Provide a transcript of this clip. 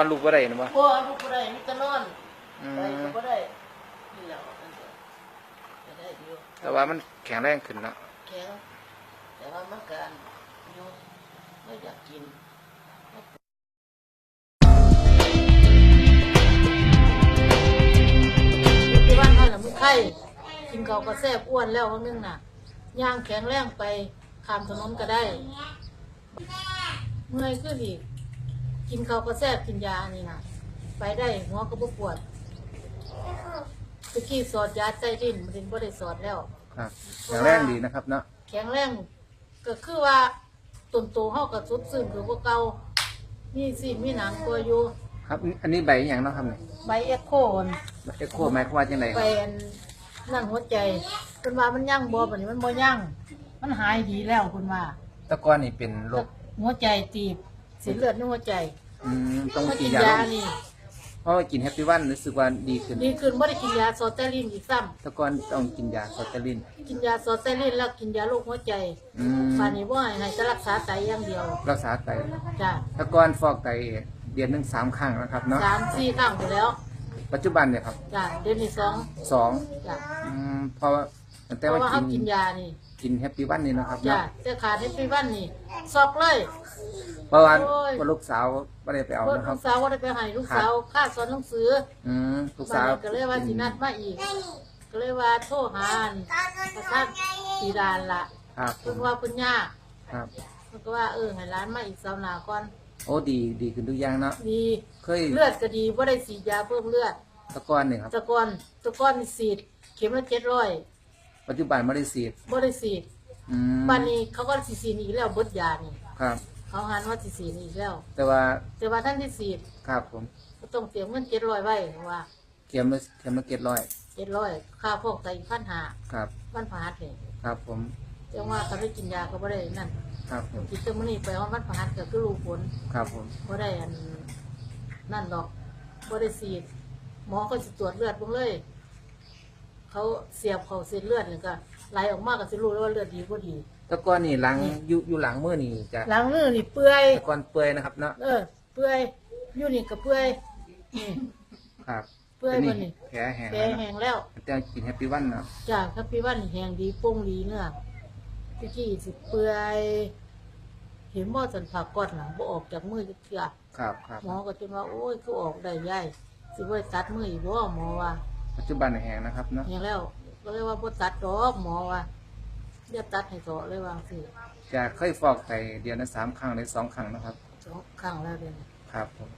อนลูกบ่ได้นะบ่พ่อลูกบ่ได้มีแต่นอนไปก็บ่ได้นี่แหละก็ได้อยู่แต่ว่ามันแข็งแรงขึ้นเนาะแข็งแต่ว่ามันการอยู่ไม่อยากกินที่บ้านนั่นแหละมึงไข่กินเขาก็แซ่บอ้วนแล้วนึงน่ะย่างแข็งแรงไปข้ามถนนก็ได้เมื่อยขึ้นอีกกินเขาก็แซ่บกินยานี่น่ะไปได้หัวก็บ่ปวดตะกี้สอดยาใจดิ้นมันบ่ได้สอดแล้วครับแข็งแรงดีนะครับเนาะแข็งแรงก็คือว่าต้นโตเฮาก็สุดซึ้งคือบ่เก่ามีสิมีหนังตัวอยู่ครับอันนี้ใบอย่างเนาะครับเนี่ยใบเอ็กโคนเอ็กโคหมายความว่าจังได๋ไปนั่นหัวใจเพิ่นว่ามันยั่งบ่บัดนี้มันบ่ยั่งมันหายดีแล้วเพิ่นว่าแต่ก่อนนี่เป็นโรคหัวใจตีบเส้นเลือดในหัวใจต้องกินยานี่เพราะว่ากินแฮปปี้วันรู้สึกว่าดีขึ้นบ่ได้กินยาซอเตลินอีกซ้ำแต่ก่อนต้องกินยาซอเตลินกินยาซอเตลินแล้วกินยาโรคหัวใจป่านนี้บ่ให้จะรักษาไตอย่างเดียวรักษาไตจ้ะแต่ก่อนฟอกไตเดือนนึง3ครั้งนะครับเนาะ3-4 ครั้งไปแล้วปัจจุบันเนี่ยครับจ้ะเดือนนี้2จ้ะเพราะว่าแต่ว่ากินยานี่กินแฮปปี้วันนี่นะครับจ้ะแต่ขาดแฮปปี้วันนี่ซอกเลยเพราะว่าลูกสาวไม่ได้ไปเอานะครับลูกสาวว่าได้ไปให้ลูกสาวค่าสอนหนังสือลูกสาวก็เลยว่าสินัดมาอีกก็เลยว่าโทรหาประธานปีดานละเพิ่นว่าเพิ่นยากครับเพิ่นก็ว่าให้ร้านมาอีก2 หน้าก่อนโอ้ดีขึ้นทุกอย่างเนาะดีเลือดก็ดีบ่ได้ฉีดยาเพิ่มเลือดตะก้อนนี่ครับตะก้อนฉีดเข็มละ700ปัจจุบันไม่ได้ฉีดบ่ได้ฉีดบัดนี้เขาก็สิฉีดอีกแล้วเบิดยานี่ครับเขาหันว่าสิฉีดอีกแล้วแต่ว่าท่านที่ฉีดครับผมก็ต้องเตรียมเงิน700ไว้ว่าเข็มละ700ค่าพวกไต1,500ครับวันพฤหัสนี่ครับผมจังว่าเขาไปกินยาก็บ่ได้นั่นครับผมกินมื้อนี้ไปวันพฤหัสก็คือรู้ผลครับผมบ่ได้นั่นดอกบ่ได้ฉีดหมอก็สิตรวจเลือดเบิ่งเลยเขาเสียบเข้าเส้นเลือดนี่ก็ไหลออกมาก็สิรู้แล้วว่าเลือดดีบ่ดีตะก้อนนี่หลังอยู่หลังมือนี่จะหลังมือนี่เปื่อยตะก้อนเปื่อยนะครับเนาะเปื่อยอยู่นี่ก็เปื่อยนี่ครับเปื่อยบ่นี่แผลแห้งแล้วแต่กินแฮปปี้วันเนาะจ้ะแฮปปี้วันแห้งดีโป่งดีเนื้อตะกี้สิเปื่อยเห็นบ่สันผักก้อนน่ะบ่ออกจากมือจักเทื่อครับหมอก็จนว่าโอ้ยคือออกได้ยายสิบ่ตัดมืออีกบ่หมอว่าปัจจุบันแห้งนะครับเนาะแห้งแล้วก็เลยว่าบ่ตัดดอกหมอว่าอย่าตัดให้เถาะเลยว่าสิจะเคยฟอกไตเดือนละ3 ครั้งหรือ2 ครั้งนะครับ2 ครั้งแล้วเดือนครับผม